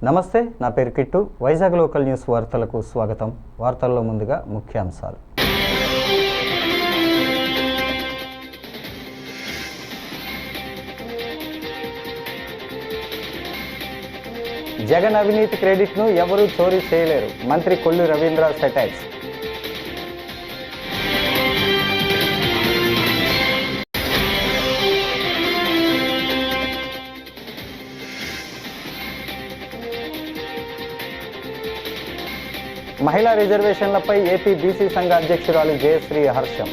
నమస్తే, నా పేరు కిట్టు. వైజాగ్ లోకల్ న్యూస్ వార్తలకు స్వాగతం. వార్తల్లో ముందుగా ముఖ్యాంశాలు. జగన్ అవినీతి క్రెడిట్ను ఎవరూ చోరీ చేయలేరు, మంత్రి కొల్లు రవీంద్ర సెటైర్స్. మహిళా రిజర్వేషన్లపై ఏపీ బీసీ సంఘ అధ్యక్షురాలు జయశ్రీ హర్షం.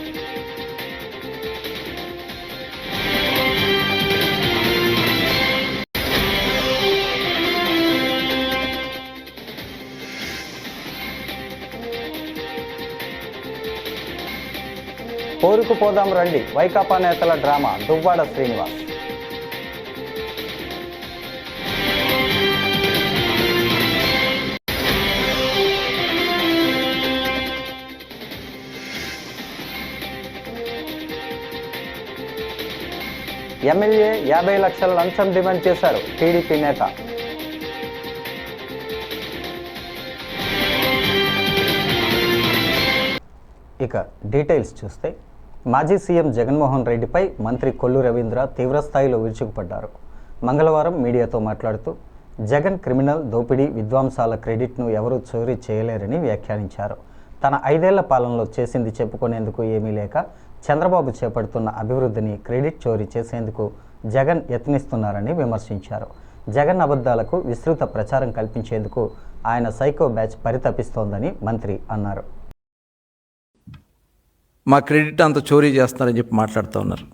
పోరుకు పోదాం రండి, వైకాపా నేతల డ్రామా, దువ్వాడ శ్రీనివాస్. ఎమ్మెల్యే 50 లక్షల లంచం డిమాండ్ చేశారు టీడీపీ నేత. ఇక డీటెయిల్స్ చూస్తే, మాజీ సీఎం జగన్మోహన్ రెడ్డిపై మంత్రి కొల్లు రవీంద్ర తీవ్రస్థాయిలో విరుచుకుపడ్డారు. మంగళవారం మీడియాతో మాట్లాడుతూ జగన్ క్రిమినల్, దోపిడీ, విధ్వంసాల క్రెడిట్ను ఎవరూ చోరీ చేయలేరని వ్యాఖ్యానించారు. తన 5 ఏళ్ల పాలనలో చేసింది చెప్పుకునేందుకు ఏమీ లేక చంద్రబాబు చేపడుతున్న అభివృద్ధిని క్రెడిట్ చోరీ చేసేందుకు జగన్ యత్నిస్తున్నారని విమర్శించారు. జగన్ అబద్ధాలకు విస్తృత ప్రచారం కల్పించేందుకు ఆయన సైకో బ్యాచ్ పరితపిస్తోందని మంత్రి అన్నారు. మా క్రెడిట్ అంత చోరీ చేస్తున్నారని చెప్పి మాట్లాడుతూ ఉన్నారు.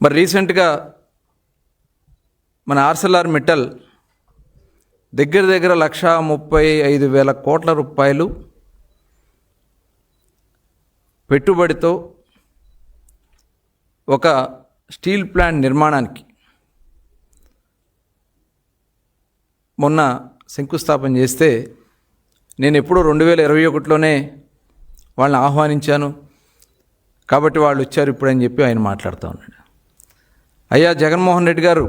మరి రీసెంట్గా మన ఆర్సెల్ఆర్ మిట్టల్ దగ్గర 1,35,000 కోట్ల రూపాయలు పెట్టుబడితో ఒక స్టీల్ ప్లాంట్ నిర్మాణానికి మొన్న శంకుస్థాపన చేస్తే నేను ఎప్పుడూ 2021లోనే వాళ్ళని ఆహ్వానించాను కాబట్టి వాళ్ళు వచ్చారు ఇప్పుడు అని చెప్పి ఆయన మాట్లాడుతూ ఉన్నాడు. అయ్యా జగన్మోహన్ రెడ్డి గారు,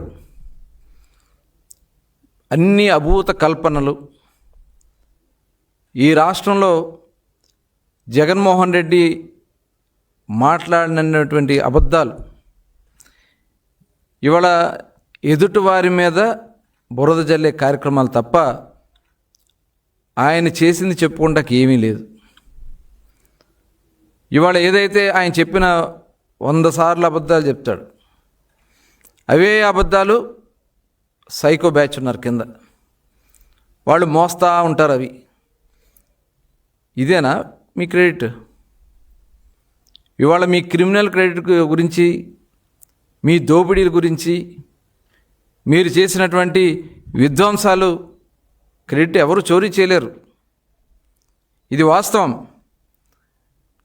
అన్ని అభూత కల్పనలు, ఈ రాష్ట్రంలో జగన్మోహన్ రెడ్డి మాట్లాడినటువంటి అబద్ధాలు ఇవాళ ఎదుటివారి మీద బురద జల్లే కార్యక్రమాలు తప్ప ఆయన చేసింది చెప్పుకోవడానికి ఏమీ లేదు. ఇవాళ ఏదైతే ఆయన చెప్పిన 100 సార్లు అబద్ధాలు చెప్తాడు, అవే అబద్ధాలు సైకో బ్యాచ్ ఉన్నారు కింద, వాళ్ళు మోస్తా ఉంటారు. అవి ఇదేనా మీ క్రెడిట్? ఇవాళ మీ క్రిమినల్ క్రెడిట్ గురించి, మీ దోపిడీల గురించి, మీరు చేసినటువంటి విధ్వంసాలు క్రెడిట్ ఎవరు చోరీ చేయలేరు. ఇది వాస్తవం.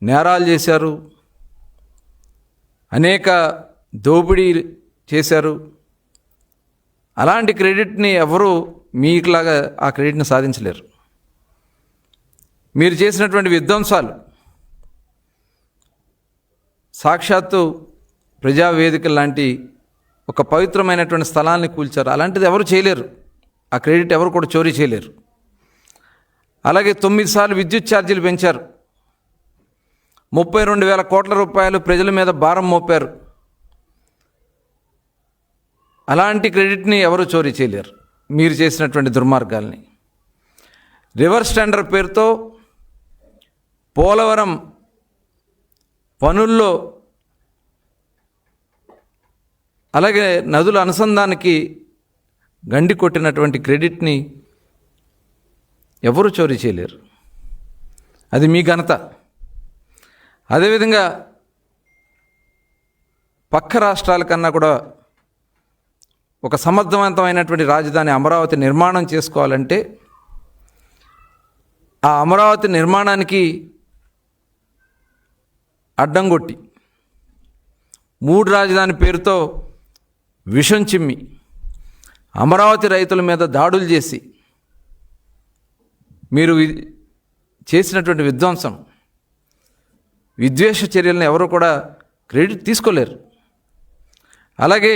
నేరాలు చేశారు, అనేక దోపిడీ చేశారు. అలాంటి క్రెడిట్ని ఎవరు మీకులాగా ఆ క్రెడిట్ని సాధించలేరు. మీరు చేసినటువంటి విధ్వంసాలు సాక్షాత్తు ప్రజావేదిక లాంటి ఒక పవిత్రమైనటువంటి స్థలాన్ని కూల్చారు. అలాంటిది ఎవరు చేయలేరు. ఆ క్రెడిట్ ఎవరు కూడా చోరీ చేయలేరు. అలాగే 9 సార్లు విద్యుత్ ఛార్జీలు పెంచారు. 32,000 కోట్ల రూపాయలు ప్రజల మీద భారం మోపారు. అలాంటి క్రెడిట్ని ఎవరు చోరీ చేయలేరు మీరు చేసినటువంటి దుర్మార్గాల్ని. రివర్స్ టెండర్ పేరుతో పోలవరం పనుల్లో, అలాగే నదుల అనుసంధానానికి గండి కొట్టినటువంటి క్రెడిట్ని ఎవరు చోరీ చేయలేరు. అది మీ ఘనత. అదేవిధంగా పక్క రాష్ట్రాల కన్నా కూడా ఒక సమర్థవంతమైనటువంటి రాజధాని అమరావతి నిర్మాణం చేసుకోవాలంటే ఆ అమరావతి నిర్మాణానికి అడ్డంగొట్టి 3 రాజధాని పేరుతో విషం చిమ్మి అమరావతి రైతుల మీద దాడులు చేసి మీరు చేసినటువంటి విధ్వంసం, విద్వేష చర్యలను ఎవరు కూడా క్రెడిట్ తీసుకోలేరు. అలాగే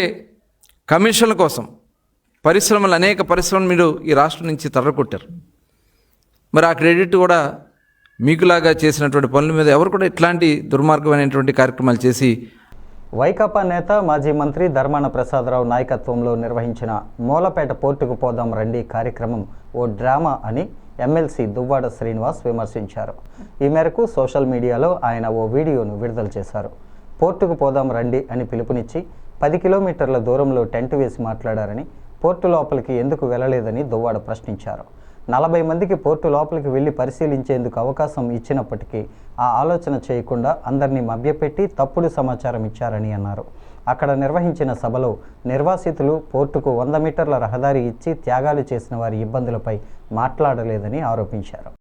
కమిషన్ల కోసం పరిశ్రమలు, అనేక పరిశ్రమలు మీరు ఈ రాష్ట్రం నుంచి తరగొట్టారు. మరి ఆ క్రెడిట్ కూడా మీకులాగా చేసినటువంటి పనుల మీద ఎవరు కూడా ఇట్లాంటి దుర్మార్గమైనటువంటి కార్యక్రమాలు చేసి. వైకాపా నేత మాజీ మంత్రి ధర్మాన ప్రసాదరావు నాయకత్వంలో నిర్వహించిన మూలపేట పోర్టుకు పోదాం రండి కార్యక్రమం ఓ డ్రామా అని ఎమ్మెల్సీ దువ్వాడ శ్రీనివాస్ విమర్శించారు. ఈ మేరకు సోషల్ మీడియాలో ఆయన ఓ వీడియోను విడుదల చేశారు. పోర్టుకు పోదాం రండి అని పిలుపునిచ్చి 10 కిలోమీటర్ల దూరంలో టెంట్ వేసి మాట్లాడారని, పోర్టు లోపలికి ఎందుకు వెళ్ళలేదని దువ్వాడ ప్రశ్నించారు. 40 మందికి పోర్టు లోపలికి వెళ్ళి పరిశీలించేందుకు అవకాశం ఇచ్చినప్పటికీ ఆ ఆలోచన చేయకుండా అందరినీ మభ్యపెట్టి తప్పుడు సమాచారం ఇచ్చారని అన్నారు. అక్కడ నిర్వహించిన సభలో నిర్వాసితులు పోర్టుకు 100 మీటర్ల రహదారి ఇచ్చి త్యాగాలు చేసిన వారి ఇబ్బందులపై మాట్లాడలేదని ఆరోపించారు.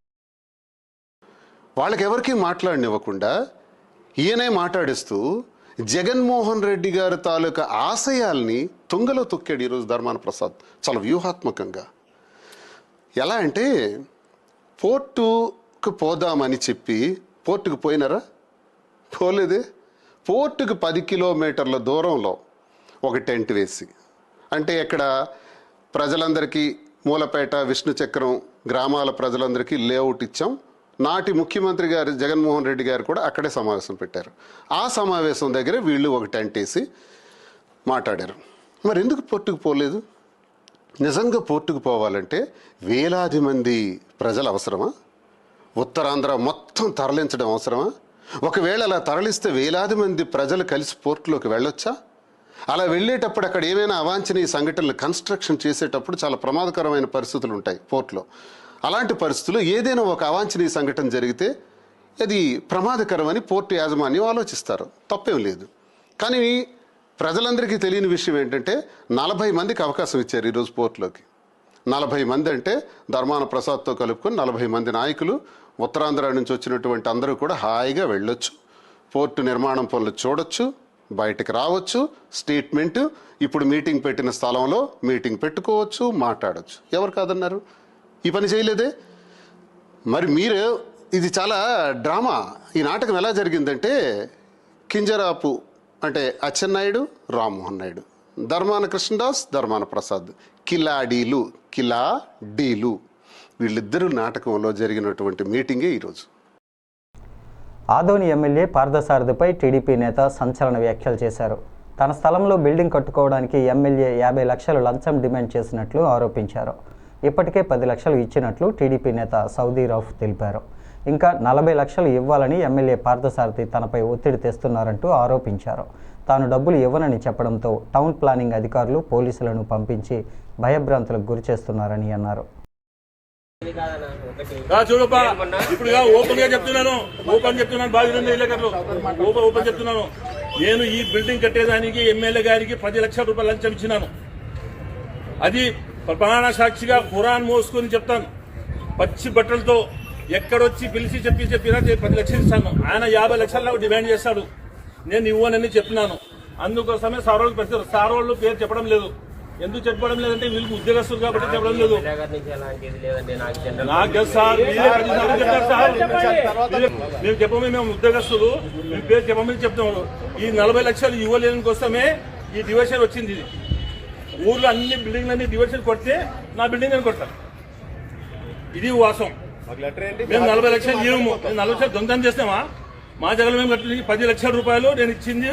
వాళ్ళకెవరికి మాట్లాడనివ్వకుండా ఈయనే మాట్లాడిస్తూ జగన్మోహన్ రెడ్డి గారి తాలూకా ఆశయాల్ని తుంగలో తొక్కాడు ఈరోజు ధర్మాన ప్రసాద్ చాలా వ్యూహాత్మకంగా. ఎలా అంటే పోర్టుకు పోదామని చెప్పి పోర్టుకు పోయినారా? పోలేదే. పోర్టుకు 10 కిలోమీటర్ల దూరంలో ఒక టెంట్ వేసి, అంటే ఇక్కడ ప్రజలందరికీ మూలపేట, విష్ణు చక్రం గ్రామాల ప్రజలందరికీ లేఅవుట్ ఇచ్చాం. నాటి ముఖ్యమంత్రి గారు జగన్మోహన్ రెడ్డి గారు కూడా అక్కడే సమావేశం పెట్టారు. ఆ సమావేశం దగ్గర వీళ్ళు ఒక టెంట్ వేసి మాట్లాడారు. మరి ఎందుకు పోర్టుకు పోలేదు? నిజంగా పోర్టుకు పోవాలంటే వేలాది మంది ప్రజలు అవసరమా? ఉత్తరాంధ్ర మొత్తం తరలించడం అవసరమా? ఒకవేళ అలా తరలిస్తే వేలాది మంది ప్రజలు కలిసి పోర్టులోకి వెళ్ళొచ్చా? అలా వెళ్ళేటప్పుడు అక్కడ ఏమైనా అవాంఛనీయ సంఘటనలు కన్స్ట్రక్షన్ చేసేటప్పుడు చాలా ప్రమాదకరమైన పరిస్థితులు ఉంటాయి పోర్టులో. అలాంటి పరిస్థితుల్లో ఏదైనా ఒక అవాంఛనీయ సంఘటన జరిగితే అది ప్రమాదకరమని పోర్టు యాజమాన్యం ఆలోచిస్తారు, తప్పేం లేదు. కానీ ప్రజలందరికీ తెలియని విషయం ఏంటంటే 40 మందికి అవకాశం ఇచ్చారు ఈరోజు పోర్టులోకి. 40 మంది అంటే ధర్మాన ప్రసాద్తో కలుపుకొని 40 మంది నాయకులు, ఉత్తరాంధ్ర నుంచి వచ్చినటువంటి అందరూ కూడా హాయిగా వెళ్ళొచ్చు, పోర్టు నిర్మాణం పనులు చూడొచ్చు, బయటకు రావచ్చు, స్టేట్మెంటు, ఇప్పుడు మీటింగ్ పెట్టిన స్థలంలో మీటింగ్ పెట్టుకోవచ్చు, మాట్లాడవచ్చు. ఎవరు కాదన్నారు? ఈ పని చేయలేదే. మరి మీరు ఇది చాలా డ్రామా. ఈ నాటకం ఎలా జరిగిందంటే కింజరాపు అంటే అచ్చెన్నాయుడు, రామ్మోహన్ నాయుడు, ధర్మాన కృష్ణదాస్, ధర్మాన ప్రసాద్ కిలాడీలు వీళ్ళిద్దరూ నాటకంలో జరిగినటువంటి మీటింగే ఈరోజు. ఆదోని ఎమ్మెల్యే పార్థసారథిపై టీడీపీ నేత సంచలన వ్యాఖ్యలు చేశారు. తన స్థలంలో బిల్డింగ్ కట్టుకోవడానికి ఎమ్మెల్యే 50 లక్షలు లంచం డిమాండ్ చేసినట్లు ఆరోపించారు. ఇప్పటికే 10 లక్షలు ఇచ్చినట్లు టీడీపీ నేత సౌదీ రౌఫ్ తెలిపారు. ఇంకా 40 లక్షలు ఇవ్వాలని ఎమ్మెల్యే పార్థసారథి తనపై ఒత్తిడి తెస్తున్నారంటూ ఆరోపించారు. తాను డబ్బులు ఇవ్వనని చెప్పడంతో టౌన్ ప్లానింగ్ అధికారులు పోలీసులను పంపించి భయభ్రాంతులకు గురి చేస్తున్నారని అన్నారు. చూడప్పా, ఇప్పుడు ఓపెన్ చెప్తున్నాను ఓపెన్ చెప్తున్నాను. నేను ఈ బిల్డింగ్ కట్టేదానికి ఎమ్మెల్యే గారికి 10 లక్షల రూపాయలు లంచం ఇచ్చినాను. అది ప్రమాణ సాక్షిగా ఖురాన్ మోసుకొని చెప్తాను. పచ్చి బట్టలతో ఎక్కడొచ్చి పిలిచి చెప్పినా 10 లక్షలు ఇస్తాను. ఆయన 50 లక్షలు డిమాండ్ చేస్తాడు. నేను ఇవ్వనని చెప్పినాను. అందుకోసమే సార్ వాళ్ళు ప్రతి సార్ వాళ్ళు పేరు చెప్పడం లేదు. ఎందుకు చెప్పడం లేదంటే వీళ్ళకి ఉద్యోగస్తులు కాబట్టి చెప్పడం లేదు. నాకు సార్ మేము చెప్పమే, మేము ఉద్యోగస్తులు మేము పేరు చెప్పమని చెప్తున్నాము. ఈ 40 లక్షలు ఇవ్వలేని కోసమే ఈ డివిజన్ వచ్చింది. ఊర్లో అన్ని బిల్డింగ్లన్నీ డివిజన్ కొడితే నా బిల్డింగ్ నేను కొడతాను. ఇది వాస్తవం. మేము 40 లక్షలు ఇవ్వము. 40 లక్షలు దొంగతనం చేస్తామా? మా జగన్ మేము కట్టిన 10 లక్షల రూపాయలు నేను ఇచ్చింది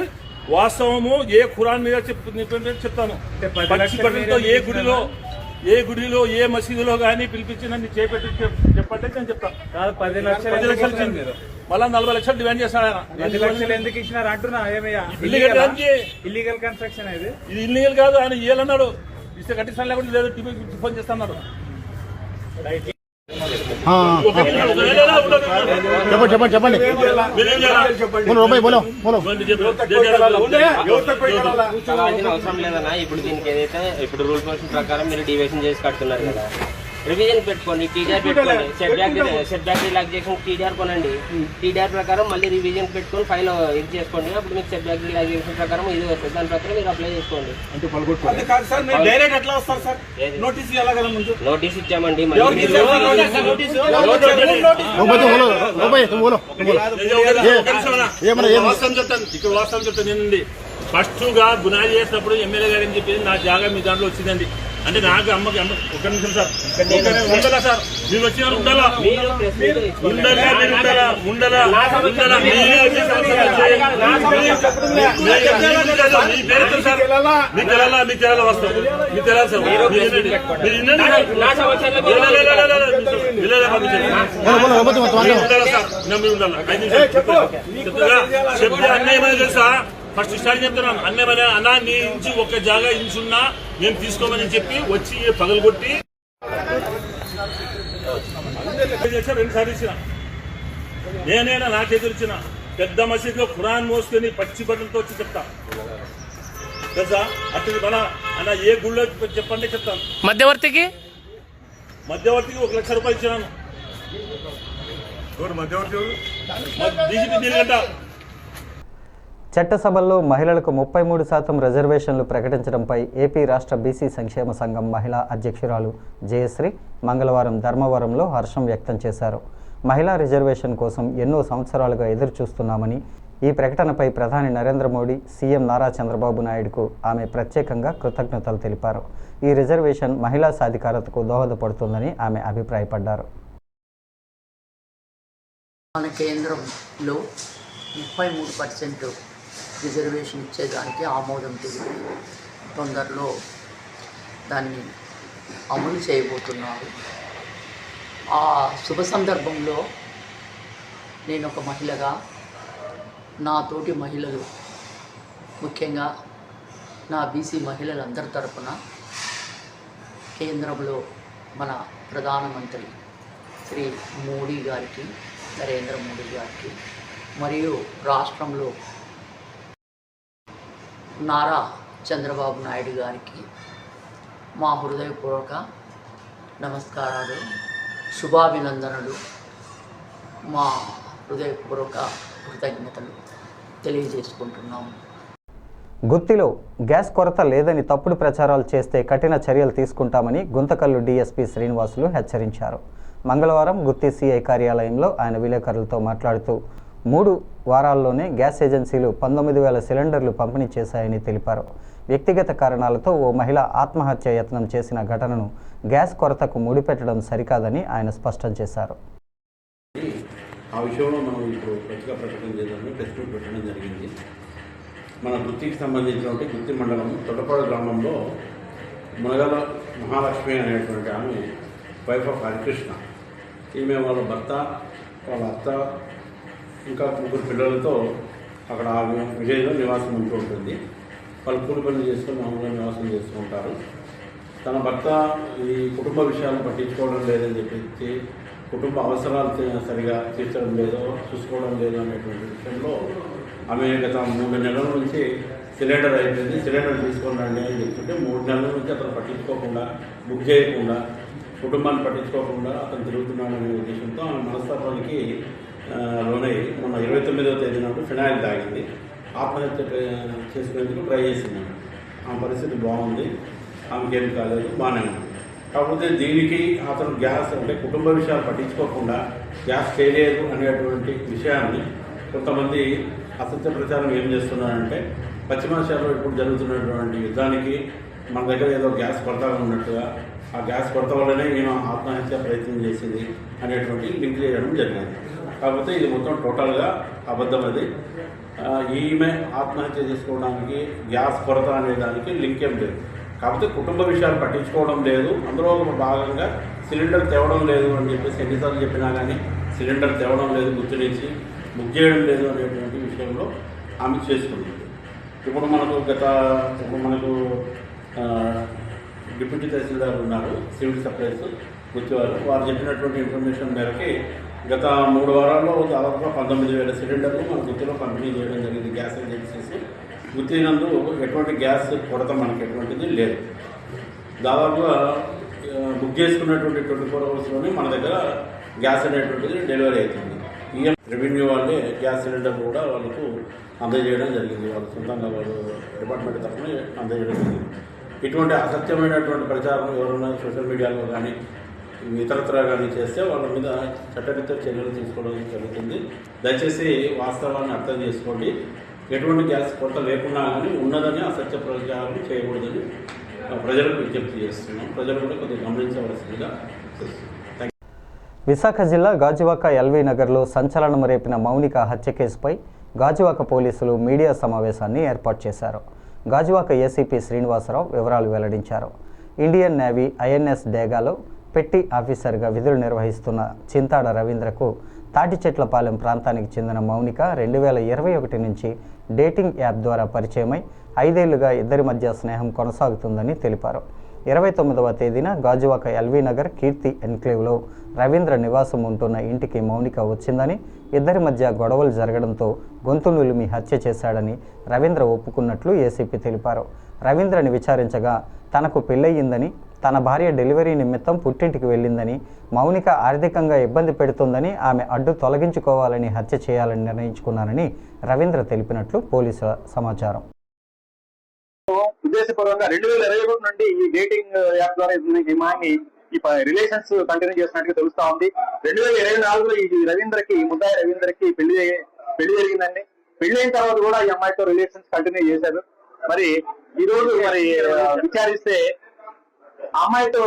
వాస్తవము. ఏ ఖురాన్ మీద చెప్తాను. ఏ గుడిలో ఏ మసీదులో కానీ పిలిపించి నన్ను చేపెట్టి చెప్పంటే నేను చెప్తాను. 10 లక్షలు ఇచ్చింది, మళ్ళా 40 లక్షలు డిమాండ్ చేస్తాడు ఆయన. 10 లక్షలు ఎందుకు ఇచ్చినారు అంటున్నా? ఇల్లీగల్ కన్స్ట్రక్షన్ ఇది ఇల్లీగల్ కాదు. ఆయన ఏలన్నాడు ఇస్తే కట్టిస్తాను, లేకపోతే లేదు ఫోన్ చేస్తాడు. చెప్పండి అవసరం లేదన్నా. ఇప్పుడు దీనికి ఏదైతే ఇప్పుడు రూల్ పోషన్ ప్రకారం మీరు డివిజన్ చేసి కడుతున్నారు కదా, రివిజన్ పెట్టుకోండి, టీడీఆర్ పెట్టుకోండి, సెట్ బ్యాక్ రిలాక్సేషన్ టీడీఆర్ కొనండి. టీడీఆర్ ప్రకారం మళ్ళీ రివిజన్ పెట్టుకొని ఫైల్ ఇది చేసుకోండి. అప్పుడు మీకు సెట్ బ్యాక్ రిలాక్సేషన్ ప్రకారం ఇది వస్తుంది. దాని ప్రకారం మీరు అప్లై చేసుకోండి. నోటీస్ ఇచ్చామండి. ఫస్ట్ గా గునాలు చేసినప్పుడు ఎమ్మెల్యే గారు అని చెప్పి నా జాగా మీ దాంట్లో వచ్చిందండి. అంటే నాకు అమ్మకి ఒక నిమిషం సార్ ఉండాలా సార్ మీరు వచ్చినారు ఉండాలా మీ పేరు సార్ మీకు తెలాలా వస్తాం మీకు తెలాలి సార్ మీరు ఉండాలా 5 నిమిషాలు చెప్తే అన్యాయమైన తెలుసా ఫస్ట్ స్టార్ట్ చెప్తున్నాను అన్నేమనే అన్నా నీ నుంచి ఒక జాగా ఇంచున్నా మేము తీసుకోమని చెప్పి వచ్చి పగలగొట్టి 2 సార్లు ఇచ్చిన నేనైనా నా చేతులు ఇచ్చిన పెద్ద మసీదులో ఖురాన్ మోసుకొని పచ్చి బట్టలతో వచ్చి చెప్తా తెలుసా అతని మన అన్న ఏ గుళ్ళో చెప్పండి చెప్తాను. మధ్యవర్తికి 1 లక్ష రూపాయలు ఇచ్చినాను. మధ్యవర్తి డీజీపీ దీనికంట చట్టసభల్లో మహిళలకు 33% రిజర్వేషన్లు ప్రకటించడంపై ఏపీ రాష్ట్ర బీసీ సంక్షేమ సంఘం మహిళా అధ్యక్షురాలు జయశ్రీ మంగళవారం ధర్మవరంలో హర్షం వ్యక్తం చేశారు. మహిళా రిజర్వేషన్ కోసం ఎన్నో సంవత్సరాలుగా ఎదురుచూస్తున్నామని, ఈ ప్రకటనపై ప్రధాని నరేంద్ర మోడీ, సీఎం నారా చంద్రబాబు నాయుడుకు ఆమె ప్రత్యేకంగా కృతజ్ఞతలు తెలిపారు. ఈ రిజర్వేషన్ మహిళా సాధికారతకు దోహదపడుతుందని ఆమె అభిప్రాయపడ్డారు. మన కేంద్రంలో 33% రిజర్వేషన్ ఇచ్చేదానికి ఆమోదం తెలిపి తొందరలో దాన్ని అమలు చేయబోతున్నారు. ఆ శుభ సందర్భంలో నేను ఒక మహిళగా నా తోటి మహిళలు, ముఖ్యంగా నా బీసీ మహిళలందరి తరపున కేంద్రంలో మన ప్రధానమంత్రి శ్రీ మోడీ గారికి, నరేంద్ర మోడీ గారికి, మరియు రాష్ట్రంలో నారా చంద్రబాబు నాయుడు గారికి మా హృదయపూర్వక నమస్కారాలు, శుభాభినందనలు, మా హృదయపూర్వక కృతజ్ఞతలు తెలియజేసుకుంటున్నాము. గుత్తిలో గ్యాస్ కొరత లేదని తప్పుడు ప్రచారాలు చేస్తే కఠిన చర్యలు తీసుకుంటామని గుంతకల్లు డీఎస్పీ శ్రీనివాసులు హెచ్చరించారు. మంగళవారం గుత్తి సిఐ కార్యాలయంలో ఆయన విలేకరులతో మాట్లాడుతూ 3 వారాల్లోనే గ్యాస్ ఏజెన్సీలు 19,000 సిలిండర్లు పంపిణీ చేశాయని తెలిపారు. వ్యక్తిగత కారణాలతో ఓ మహిళ ఆత్మహత్య యత్నం చేసిన ఘటనను గ్యాస్ కొరతకు ముడిపెట్టడం సరికాదని ఆయన స్పష్టం చేశారు. ఆ విషయంలో మనం ఇప్పుడు పత్రికా ప్రకటన చేద్దామని ప్రెస్ మీట్ పెట్టడం జరిగింది. మన గుత్తికి సంబంధించినటువంటి గుత్తి మండలం తొట్టపాడు గ్రామంలో మునగల మహాలక్ష్మి అనేటువంటి ఆమె వైఫ్ ఆఫ్ హరికృష్ణ. ఈమె వాళ్ళ భర్త, వాళ్ళ అత్త, ఇంకా 3 పిల్లలతో అక్కడ విజయలో నివాసం ఉంటూ ఉంటుంది. వాళ్ళు కూలి పనులు చేసుకొని మామూలుగా నివాసం చేస్తూ ఉంటారు. తన భర్త ఈ కుటుంబ విషయాలు పట్టించుకోవడం లేదని చెప్పి, కుటుంబ అవసరాలు సరిగా తీర్చడం లేదో, చూసుకోవడం లేదు అనేటువంటి విషయంలో ఆమె గత 3 నెలల నుంచి సిలిండర్ అయిపోయింది, సిలిండర్ తీసుకొని రండి అని చెప్తుంటే 3 నెలల నుంచి అతను పట్టించుకోకుండా, బుక్ చేయకుండా, కుటుంబాన్ని పట్టించుకోకుండా అతను తిరుగుతున్నాడనే ఉద్దేశంతో ఆమె మనస్తాపానికి లోనై మొన్న 29వ తేదీ నాడు ఫినాయిల్ తాగింది. ఆత్మహత్య చేసుకునేందుకు ట్రై చేసింది. ఆమె పరిస్థితి బాగుంది, ఆమెకేం కాలేదు, బాగానే ఉంది. కాకపోతే దీనికి అతను గ్యాస్ అంటే కుటుంబ విషయాలు పట్టించుకోకుండా గ్యాస్ చేయలేదు అనేటువంటి విషయాన్ని కొంతమంది అసత్య ప్రచారం ఏం చేస్తున్నారంటే, పశ్చిమాసియాలో ఇప్పుడు జరుగుతున్నటువంటి యుద్ధానికి మన దగ్గర ఏదో గ్యాస్ కొరత ఉన్నట్టుగా, ఆ గ్యాస్ కొరత వల్లనే నేను ఆత్మహత్య ప్రయత్నం చేసింది అనేటువంటి లింక్ చేయడం జరిగింది. కాకపోతే ఇది మొత్తం టోటల్గా అబద్ధం. అది ఈమె ఆత్మహత్య చేసుకోవడానికి గ్యాస్ కొరత అనే దానికి లింక్ ఏం లేదు. కాకపోతే కుటుంబ విషయాలు పట్టించుకోవడం లేదు, అందులో ఒక భాగంగా సిలిండర్ తేవడం లేదు అని చెప్పేసి ఎన్నిసార్లు చెప్పినా కానీ సిలిండర్ తేవడం లేదు, గుర్తు నుంచి బుక్ చేయడం లేదు అనేటువంటి విషయంలో ఆమె చేసుకుంటుంది. ఇప్పుడు మనకు డిప్యూటీ తహసీల్దార్ ఉన్నారు, సివిల్ సప్లైస్ గుర్తివారు, వారు చెప్పినటువంటి ఇన్ఫర్మేషన్ మేరకి గత 3 వారాల్లో దాదాపుగా 19,000 సిలిండర్లు మన గుత్తిలో పంపిణీ చేయడం జరిగింది. గ్యాస్ ఏజెన్సీస్ గుత్తి నందు ఎటువంటి గ్యాస్ కొరత మనకి ఎటువంటిది లేదు. దాదాపుగా బుక్ చేసుకున్నటువంటి 24 అవర్స్లోనే మన దగ్గర గ్యాస్ అనేటువంటిది డెలివరీ అవుతుంది. రెవెన్యూ వాళ్ళే గ్యాస్ సిలిండర్ కూడా వాళ్ళకు అందజేయడం జరిగింది. వాళ్ళు సొంతంగా వాళ్ళు డిపార్ట్మెంట్ తరఫున అందజేయడం జరిగింది. ఇటువంటి అసత్యమైనటువంటి ప్రచారం ఎవరైనా సోషల్ మీడియాలో కానీ ఇతరత్రా కానీ చేస్తే వాళ్ళ మీద చట్టరీత్యా చర్యలు తీసుకోవడం జరుగుతుంది. దయచేసి వాస్తవాన్ని అర్థం చేసుకోండి. ఎటువంటి గ్యాస్ కొరత లేకున్నా కానీ ఉన్నదని అసత్య ప్రచారం చేయకూడదని ప్రజలకు విజ్ఞప్తి చేస్తున్నాం. ప్రజలు కూడా కొద్దిగా గమనించవలసిందిగా థ్యాంక్ యూ. విశాఖ జిల్లా గాజువాక ఎల్వీ నగర్లో సంచలనం రేపిన మౌనిక హత్య కేసుపై గాజువాక పోలీసులు మీడియా సమావేశాన్ని ఏర్పాటు చేశారు. గాజువాక ఏసీపీ శ్రీనివాసరావు వివరాలు వెల్లడించారు. ఇండియన్ నేవీ ఐఎన్ఎస్ డేగాలో పెట్టి ఆఫీసర్గా విధులు నిర్వహిస్తున్న చింతాడ రవీంద్రకు తాటిచెట్లపాలెం ప్రాంతానికి చెందిన మౌనిక 2021 నుంచి డేటింగ్ యాప్ ద్వారా పరిచయమై 5 ఏళ్లుగా ఇద్దరి మధ్య స్నేహం కొనసాగుతుందని తెలిపారు. 29వ తేదీన గాజువాక ఎల్వీ నగర్ కీర్తి ఎన్క్లేవ్లో రవీంద్ర నివాసం ఉంటున్న ఇంటికి మౌనిక వచ్చిందని, ఇద్దరి మధ్య గొడవలు జరగడంతో గొంతు నులిమి హత్య చేశాడని రవీంద్ర ఒప్పుకున్నట్లు ఏసీపీ తెలిపారు. రవీంద్రని విచారించగా తనకు పెళ్ళయిందని, తన భార్య డెలివరీ నిమిత్తం పుట్టింటికి వెళ్ళిందని, మౌనిక ఆర్థికంగా ఇబ్బంది పెడుతుందని, ఆమె అడ్డు తొలగించుకోవాలని హత్య చేయాలని నిర్ణయించుకున్నానని రవీంద్ర తెలిపినట్లు పోలీసుల సమాచారం. ఉద్దేశపూర్వకంగా 2021 నుండి ఈ డేటింగ్ యాప్ ద్వారా ఈ రిలేషన్స్ కంటిన్యూ చేసినట్టుగా తెలుస్తా ఉంది. 2024లో ఈ రవీంద్రకి ముద్దాయి రవీంద్రకి పెళ్లి జరిగిందండి. పెళ్లి అయిన తర్వాత కూడా ఈ అమ్మాయితో రిలేషన్స్ కంటిన్యూ చేశారు. మరి ఈ రోజు విచారిస్తే అమ్మాయితో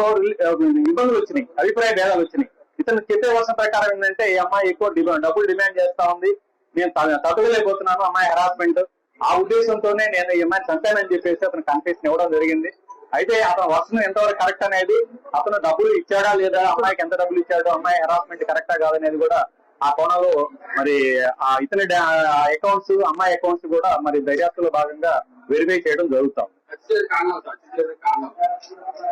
ఇబ్బందులు వచ్చినాయి, అభిప్రాయ భేదాలు వచ్చినాయి. ఇతను చెప్పే వర్షం ప్రకారం ఏంటంటే ఈ అమ్మాయి ఎక్కువ డబ్బులు డిమాండ్ చేస్తా ఉంది, నేను తట్టుకోలేకపోతున్నాను, అమ్మాయి హెరాస్మెంట్, ఆ ఉద్దేశంతోనే నేను ఈ అమ్మాయిని చంపానని చెప్పేసి అతను కన్ఫెషన్ ఇవ్వడం జరిగింది. అయితే అతను వర్షం ఎంతవరకు కరెక్ట్ అనేది, అతను డబ్బులు ఇచ్చాడా లేదా, అమ్మాయికి ఎంత డబ్బులు ఇచ్చాడో, అమ్మాయి హెరాస్మెంట్ కరెక్టా కాదనేది కూడా ఆ కోణంలో మరి ఇతని అకౌంట్స్, అమ్మాయి అకౌంట్స్ కూడా మరి దర్యాప్తులో భాగంగా వెరిఫై చేయడం జరుగుతాం.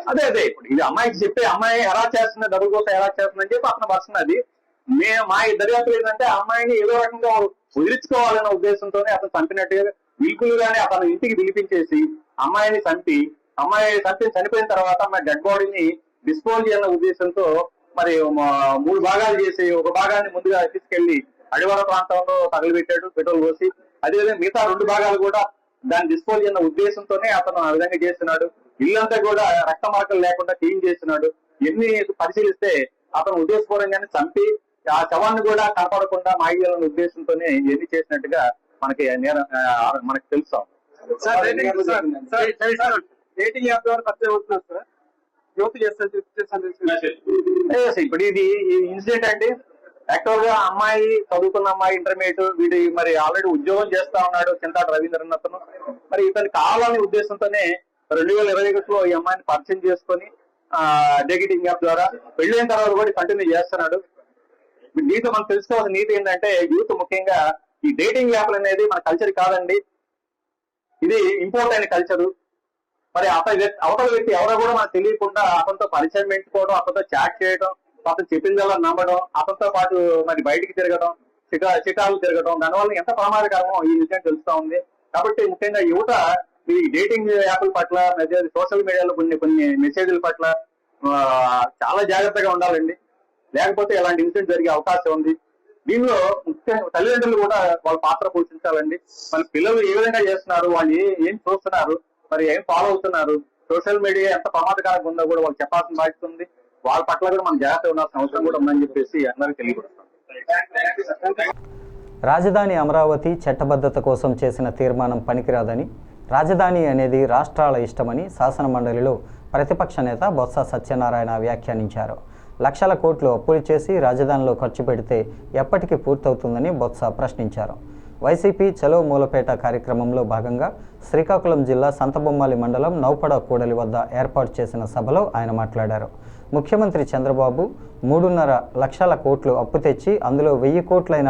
అదే ఇప్పుడు ఇది అమ్మాయికి చెప్పి అమ్మాయి ఎలా చేస్తుంది, డబ్బుల కోసం ఎలా చేస్తుందని చెప్పి అతను వర్షన్ అది. మా దర్యాప్తులు ఏంటంటే అమ్మాయిని ఏదో రకంగా వదిలించుకోవాలనే ఉద్దేశంతోనే అతను చంపినట్టుగా విల్కులుగానే అతను ఇంటికి పిలిపించేసి అమ్మాయిని చనిపోయిన తర్వాత అమ్మాయి డెడ్ బాడీని డిస్పోజ్ చేయాలన్న ఉద్దేశంతో మరి 3 భాగాలు చేసి ఒక భాగాన్ని ముందుగా తీసుకెళ్లి అడివార ప్రాంతంలో తగలబెట్టాడు పెట్రోల్ పోసి. అదేవిధంగా మిగతా 2 భాగాలు కూడా దాన్ని డిస్పోజ్ చేయాలన్న ఉద్దేశంతోనే అతను ఆ విధంగా చేస్తున్నాడు. ఇల్లంతా కూడా రక్త మార్కలు లేకుండా క్లీన్ చేస్తున్నాడు. ఎన్ని పరిశీలిస్తే అతను ఉద్దేశపూర్వకంగానే చంపి ఆ శవాన్ని కూడా కనపడకుండా మాగియాలన్న ఉద్దేశంతోనే ఎన్ని చేసినట్టుగా మనకి తెలుస్తాం. డేటింగ్ యాప్ ద్వారా పరిచయం అవుతున్నారు సార్, యువత చేస్తారు. ఇప్పుడు ఇది ఇన్సిడెంట్ అండి. యాక్చువల్ గా అమ్మాయి చదువుకున్న అమ్మాయి ఇంటర్మీడియట్, వీడి మరి ఆల్రెడీ ఉద్యోగం చేస్తా ఉన్నాడు చింతాడు రవీంద్ర అతను. మరి ఇతని కావాలనే ఉద్దేశంతోనే 2021లో ఈ అమ్మాయిని పరిచయం చేసుకొని డేటింగ్ యాప్ ద్వారా పెళ్ళైన తర్వాత కూడా కంటిన్యూ చేస్తున్నాడు. దీంతో మనం తెలుసుకోవాల్సిన నీతి ఏంటంటే యూత్ ముఖ్యంగా ఈ డేటింగ్ యాప్లు అనేది మన కల్చర్ కాదండి, ఇది ఇంపోర్ట్ అయిన కల్చరు. మరి అవతల వ్యక్తి ఎవరో కూడా మనకు తెలియకుండా అతనితో పరిచయం పెంచుకోవడం, అతనితో చాట్ చేయడం, అతను చెప్పిందల్లా నమ్మడం, అతనితో పాటు మరి బయటికి తిరగడం, చిటాలు తిరగడం, దానివల్ల ఎంత ప్రమాదకరమో ఈ విషయం తెలుస్తా ఉంది. కాబట్టి ముఖ్యంగా యువత ఈ డేటింగ్ యాప్ల పట్ల, సోషల్ మీడియాలో కొన్ని మెసేజ్ల పట్ల చాలా జాగ్రత్తగా ఉండాలండి. లేకపోతే ఇలాంటి ఇన్సిడెంట్ జరిగే అవకాశం ఉంది. దీనిలో ముఖ్యంగా తల్లిదండ్రులు కూడా వాళ్ళ పాత్ర పోషించాలండి. మన పిల్లలు ఏ విధంగా చేస్తున్నారు, వాళ్ళు ఏం చూస్తున్నారు, మరి ఏం ఫాలో అవుతున్నారు, సోషల్ మీడియా ఎంత ప్రమాదకరంగా ఉందో కూడా వాళ్ళు చెప్పాల్సిన బాధ్యత ఉంది. వాళ్ళ పట్ల కూడా మనం జాగ్రత్త ఉండాల్సిన అవసరం కూడా ఉందని చెప్పేసి అందరికీ తెలియజేస్తాం. రాజధాని అమరావతి చట్టబద్ధత కోసం చేసిన తీర్మానం పనికిరాదని, రాజధాని అనేది రాష్ట్రాల ఇష్టమని శాసనమండలిలో ప్రతిపక్ష నేత బొత్స సత్యనారాయణ వ్యాఖ్యానించారు. లక్షల కోట్లు అప్పులు చేసి రాజధానిలో ఖర్చు పెడితే ఎప్పటికీ పూర్తవుతుందని బొత్స ప్రశ్నించారు. వైసీపీ చలో మూలపేట కార్యక్రమంలో భాగంగా శ్రీకాకుళం జిల్లా సంతబొమ్మాలి మండలం నౌపడ కూడలి వద్ద ఏర్పాటు చేసిన సభలో ఆయన మాట్లాడారు. ముఖ్యమంత్రి చంద్రబాబు 3.5 లక్షల కోట్లు అప్పు తెచ్చి అందులో 1000 కోట్లైన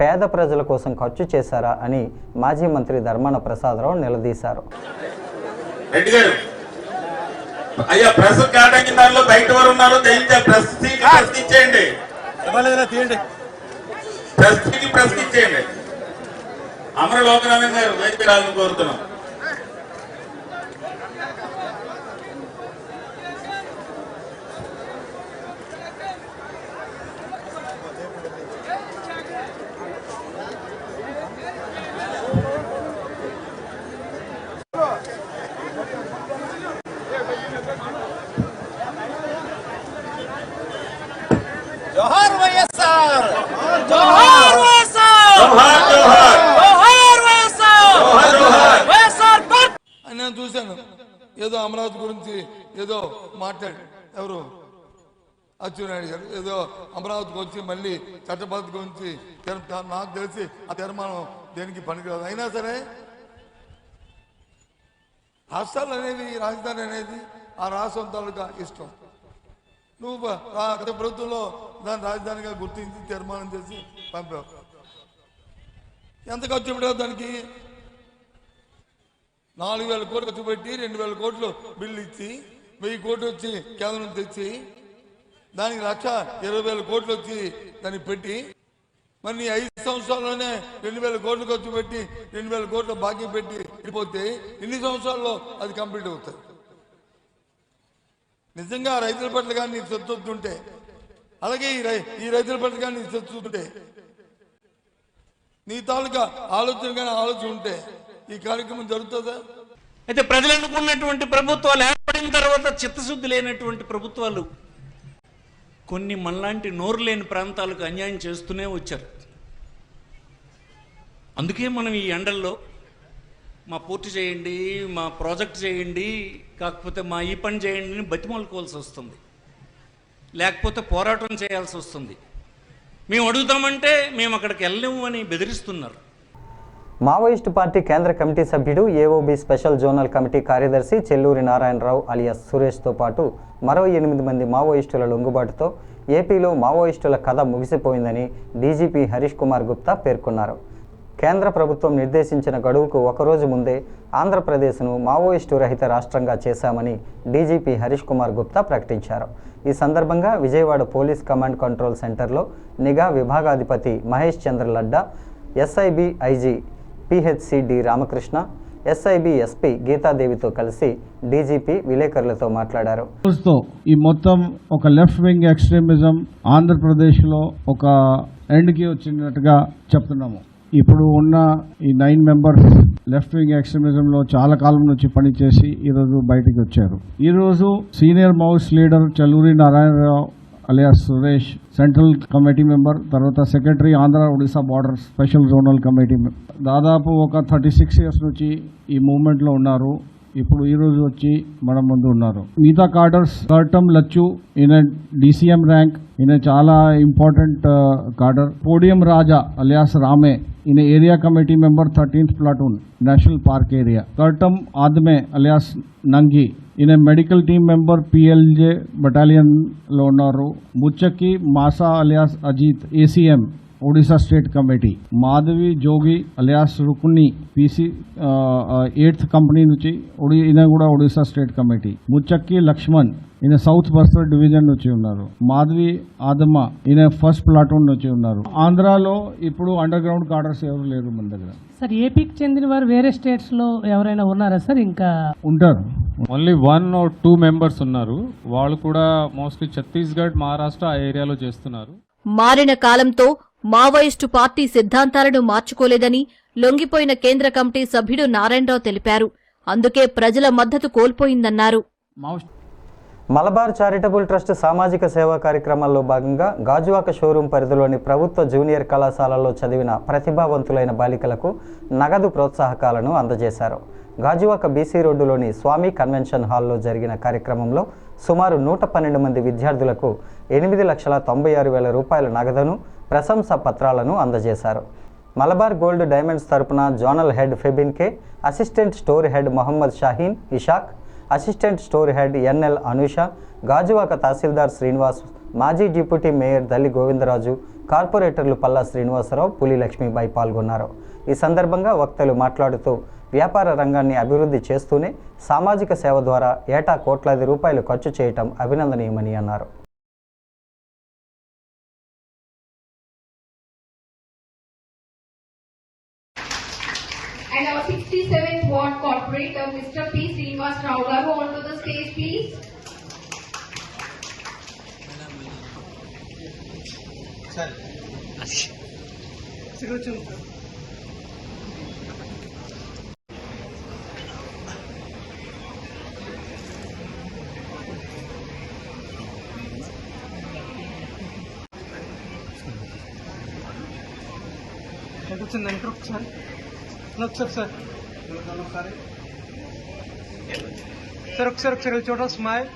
పేద ప్రజల కోసం ఖర్చు చేశారా అని మాజీ మంత్రి ధర్మాన ప్రసాదరావు నిలదీశారు. అయ్యా ప్రెస్ కేటాయించిన దానిలో బయట వారు ఉన్నారు, ప్రశ్నించేయండి, ప్రశ్నించేయండి. అమర లోకనాథన్ గారు వేదిక రావాలని కోరుతున్నాం. జోహార్ వైఎస్ఆర్, జోహార్ వైఎస్ఆర్, జోహార్ జోహార్ జోహార్ వైఎస్ఆర్, జోహార్ జోహార్ వైఎస్ఆర్. నేను చూశాను, ఏదో అమరావతి గురించి ఏదో మాట్లాడి ఎవరు అచ్చెన్నాయుడు గారు ఏదో అమరావతికి వచ్చి మళ్ళీ చట్టబద్ధత గురించి నాకు తెలిసి ఆ తీర్మానం దేనికి పనికిరాదు. అయినా సరే రాష్ట్రాలు అనేవి రాజధాని అనేది ఆ రాష్ట్రం తాలూకా ఇష్టం. నువ్వు గత ప్రభుత్వంలో దాన్ని రాజధానిగా గుర్తించి తీర్మానం చేసి పంపావు. ఎంత ఖర్చు పెట్టావు దానికి? 4,000 కోట్లు ఖర్చు పెట్టి 2,000 కోట్లు బిల్లు ఇచ్చి 1,000 కోట్లు వచ్చి కేంద్రం తెచ్చి దానికి 1,20,000 కోట్లు వచ్చి దాన్ని పెట్టి మరి నీ 5 సంవత్సరాల్లోనే 2,000 కోట్లు ఖర్చు పెట్టి 2,000 కోట్లు బాకీ పెట్టి వెళ్ళిపోతే ఇన్ని సంవత్సరాల్లో అది కంప్లీట్ అవుతుంది. నిజంగా రైతుల పట్ల కానీ నీకు సొత్తుంటే, అలాగే ఈ రైతుల పట్ల కానీ నీకు సొత్తుంటే, నీ తాలూకా ఆలోచన కానీ ఆలోచన ఉంటే ఈ కార్యక్రమం జరుగుతుందా? అయితే ప్రజలు అనుకున్నటువంటి ప్రభుత్వాలు ఏర్పడిన తర్వాత చిత్తశుద్ధి లేనటువంటి ప్రభుత్వాలు కొన్ని మనలాంటి నోరు లేని ప్రాంతాలకు అన్యాయం చేస్తూనే వచ్చారు. అందుకే మనం ఈ ఎండల్లో మా పూర్తి చేయండి, మా ప్రాజెక్ట్ చేయండి, కాకపోతే మా ఈ పని చేయండి అని బతిమాలుకోవాల్సి వస్తుంది, లేకపోతే పోరాటం చేయాల్సి వస్తుంది. మేము అడుగుతామంటే మేము అక్కడికి వెళ్ళలేము అని బెదిరిస్తున్నారు. మావోయిస్టు పార్టీ కేంద్ర కమిటీ సభ్యుడు ఏఓబి స్పెషల్ జోనల్ కమిటీ కార్యదర్శి చెల్లూరి నారాయణరావు అలియాస్ సురేష్తో పాటు మరో 8 మంది మావోయిస్టుల లొంగుబాటుతో ఏపీలో మావోయిస్టుల కథ ముగిసిపోయిందని డీజీపీ హరీష్ కుమార్ గుప్తా పేర్కొన్నారు. కేంద్ర ప్రభుత్వం నిర్దేశించిన గడువుకు ఒకరోజు ముందే ఆంధ్రప్రదేశ్ను మావోయిస్టు రహిత రాష్ట్రంగా చేశామని డీజీపీ హరీష్ కుమార్ గుప్తా ప్రకటించారు. ఈ సందర్భంగా విజయవాడ పోలీస్ కమాండ్ కంట్రోల్ సెంటర్లో నిఘా విభాగాధిపతి Mahesh Chandra Ladda, SIB IG PHCD Ramakrishna, SIB SP గీతాదేవితో కలిసి డీజీపీ విలేకరులతో మాట్లాడారు. ఈ మొత్తం ఒక లెఫ్ట్ వింగ్ ఎక్స్ట్రీమిజం ఆంధ్రప్రదేశ్లో ఒక ఎండ్కి వచ్చినట్టుగా చెప్తున్నాము. ఇప్పుడు ఉన్న ఈ 9 మెంబర్స్ లెఫ్ట్ వింగ్ ఎక్స్ట్రీమిజంలో చాలా కాలం నుంచి పనిచేసి ఈరోజు బయటికి వచ్చారు. ఈరోజు senior Maoist leader Chelluri Narayana Rao alias Suresh central committee member, తర్వాత secretary Andhra Odisha border special zonal committee, దాదాపు ఒక 36 ఇయర్స్ నుంచి ఈ మూవ్మెంట్లో ఉన్నారు. ఇప్పుడు ఈ రోజు వచ్చి మన ముందు ఉన్నారు. మిగతా కార్డర్స్ కర్టం లచ్చు, ఈయన DCM ర్యాంక్, ఈయన చాలా important cadre. Podiyam Raja alias Rame, ఈయన area committee member 13th platoon national park area. Kartam Adme alias Nangi, ఈయన మెడికల్ టీమ్ మెంబర్ PLJ బటాలియన్లో ఉన్నారు. Muchaki Masa alias Ajit ACM Odisha state committee. Madhavi Jogi alias Rukuni PC 8th company నుంచి ఈయన కూడా ఒడిశా స్టేట్ కమిటీ. ముచ్చక్కి లక్ష్మణ్, ఈయన సౌత్ బస్తర్ డివిజన్ నుంచి ఉన్నారు. మాధవి ఆదమ్మ, ఈయన 1st ప్లాటూన్ నుంచి ఉన్నారు. ఆంధ్రాలో ఇప్పుడు అండర్ గ్రౌండ్ కార్డర్స్ ఎవరు లేరు మన దగ్గర. సార్ ఏపీకి చెందిన వారు వేరే స్టేట్స్ లో ఎవరైనా ఉన్నారా సార్? ఇంకా ఉంటారు. ఓన్లీ 1 or 2 మెంబర్స్ ఉన్నారు. వాళ్ళు కూడా మోస్ట్లీ ఛత్తీస్గఢ్, మహారాష్ట్ర ఆ ఏరియాలో చేస్తున్నారు. మారిన కాలంతో మావోయిస్టు పార్టీ సిద్ధాంతాలను మార్చుకోలేదని లొంగిపోయిన కేంద్ర కమిటీ సభ్యుడు నారాయణరావు తెలిపారు. అందుకే ప్రజల మద్దతు కోల్పోయిందన్నారు. మలబార్ చారిటబుల్ ట్రస్ట్ సామాజిక సేవా కార్యక్రమాల్లో భాగంగా గాజువాక షోరూం పరిధిలోని ప్రభుత్వ జూనియర్ కళాశాలల్లో చదివిన ప్రతిభావంతులైన బాలికలకు నగదు ప్రోత్సాహకాలను అందజేశారు. గాజువాక BC రోడ్డులోని స్వామి కన్వెన్షన్ హాల్లో జరిగిన కార్యక్రమంలో సుమారు 112 మంది విద్యార్థులకు 8,96,000 రూపాయల నగదును, ప్రశంసా పత్రాలను అందజేశారు. మలబార్ గోల్డ్ డైమండ్స్ తరపున zonal head Febin K, assistant store head Mohammed Shaheen Ishaq, assistant store head NL Anusha, Gajuwaka tahsildar Srinivas, మాజీ డిప్యూటీ మేయర్ దల్లి గోవిందరాజు, కార్పొరేటర్లు పల్లా శ్రీనివాసరావు, పులి లక్ష్మీబాయి పాల్గొన్నారు. ఈ సందర్భంగా వక్తలు మాట్లాడుతూ వ్యాపార రంగాన్ని అభివృద్ధి చేస్తూనే సామాజిక సేవ ద్వారా ఏటా కోట్లాది రూపాయలు ఖర్చు చేయటం అభినందనీయమని అన్నారు. And our 67th Ward Corporator, Mr. P. Srinivas Rao Garu, onto the stage, please. Sir ఒకసారి చూడండి smile.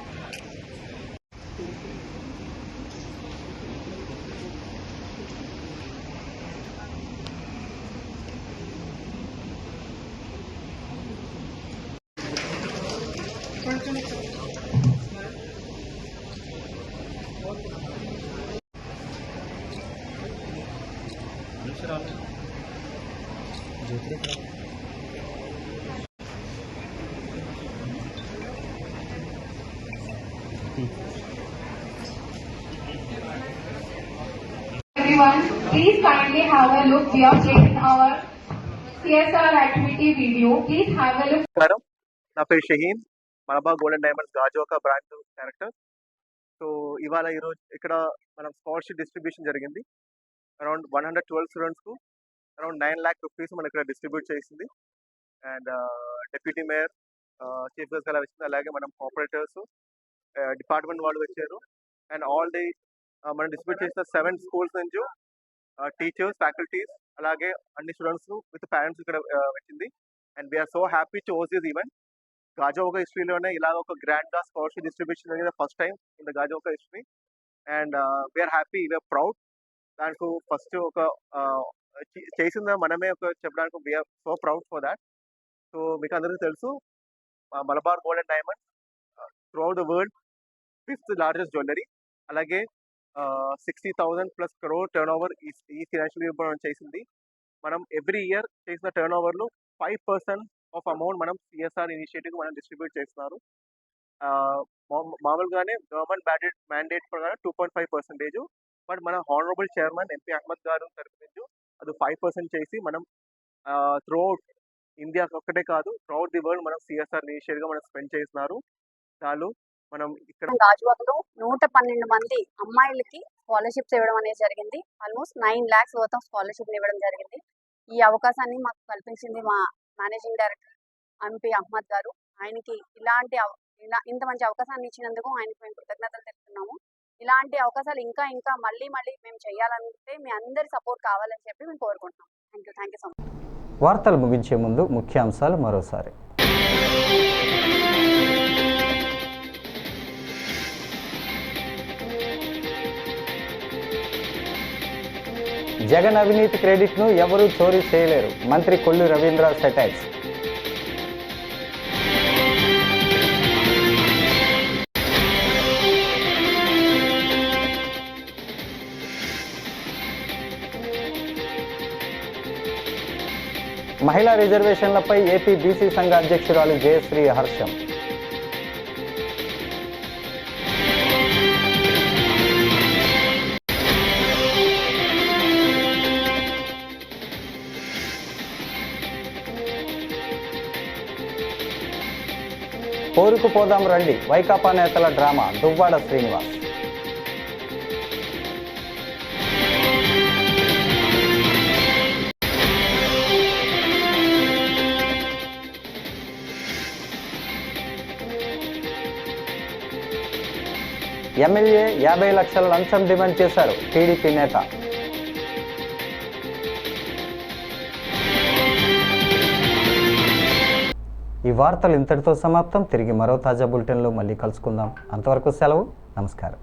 Everyone, please kindly have a look. We are playing our CSR activity video. Please have a look. Madam, నా పేరు Shaheen, Malabar golden diamonds Gajuwaka brand director. So ఈరోజు ఇక్కడ మనం scholarship distribution జరిగింది. Around 112 స్టూడెంట్స్కు around 9 lakh rupees మనం ఇక్కడ డిస్ట్రిబ్యూట్ చేసింది. And deputy mayor, chief guest అలా వచ్చింది. అలాగే మనం ఆపరేటర్స్, డిపార్ట్మెంట్ వాళ్ళు వచ్చారు. అండ్ ఆల్ డే మనం డిస్ట్రిబ్యూట్ చేసిన 7 స్కూల్స్ నుంచి టీచర్స్, ఫ్యాకల్టీస్, అలాగే అన్ని స్టూడెంట్స్ విత్ పేరెంట్స్ ఇక్కడ వచ్చింది. And we're so happy to host this event. Gajuwaka హిస్టరీలోనే ఇలా ఒక గ్రాండ్గా స్కాలర్షిప్ డిస్ట్రిబ్యూషన్ జరిగింది first time in the Gajuwaka history. And we're happy, we're proud. దానికి ఫస్ట్ ఒక చేసిందా మనమే ఒక చెప్పడానికి we're so proud for that. So మీకు అందరికీ తెలుసు, Malabar gold and diamonds throughout the world 5th largest jewellery. అలాగే 60,000+ crore టర్న్ ఓవర్ ఈ ఫినాన్షియల్ ఇయర్ మనం చేసింది. మనం ఎవ్రీ ఇయర్ చేసిన టర్న్ ఓవర్లో 5% ఆఫ్ అమౌంట్ మనం సిఎస్ఆర్ ఇనిషియేటివ్ మనం డిస్ట్రిబ్యూట్ చేస్తున్నారు. మామూలుగానే గవర్నమెంట్ మ్యాండేట్ ప్రకారం 2.5%. బట్ మన హానరబుల్ చైర్మన్ ఎంపీ అహ్మద్ గారు తరఫు నుంచి అది 5% చేసి మనం త్రూఅవుట్ ఇండియా ఒక్కటే కాదు, త్రూఅవుట్ ది వరల్డ్ మనం సిఎస్ఆర్ ఇనిషియేటివ్గా మనం స్పెండ్ చేస్తున్నారు. చాలు మనం ఇక్కడ గాజువాకలో 112 మంది అమ్మాయిలకి స్కాలర్షిప్స్ ఇవ్వడం అనేది జరిగింది. Almost 9 lakhs worth of scholarship ఇవ్వడం జరిగింది. ఈ అవకాశాన్ని మాకు కల్పించింది మా మేనేజింగ్ డైరెక్టర్ ఎంపీ అహ్మద్ గారు. ఆయనకి ఇంత మంచి అవకాశాన్ని ఇచ్చినందుకు ఆయనకు మేము కృతజ్ఞతలు తెలుపుతున్నాము. ఇలాంటి అవకాశాలు ఇంకా మళ్ళీ మేము చేయాలనుకుంటే మీ అందరి సపోర్ట్ కావాలని చెప్పి మేము కోరుకుంటున్నాం. Thank you so much. వార్తలు ముగించే ముందు ముఖ్యాంశాలు మరోసారి. జగన్ అవినీతి క్రెడిట్ను ఎవరూ చోరీ చేయలేరు, మంత్రి కొల్లు రవీంద్ర సెటైర్స్. మహిళా రిజర్వేషన్లపై ఏపీ బీసీ సంఘ అధ్యక్షురాలు జయశ్రీ హర్షం. పోరుకు పోదాం రండి, వైకాపా నేతల డ్రామా, దువ్వాడ శ్రీనివాస్. ఎమ్మెల్యే 50 లక్షల లంచం డిమాండ్ చేశారు టీడీపీ నేత. ఈ వార్తలు ఇంతటితో సమాప్తం. తిరిగి మరో తాజా బులెటిన్లో మళ్ళీ కలుసుకుందాం. అంతవరకు సెలవు. నమస్కారం.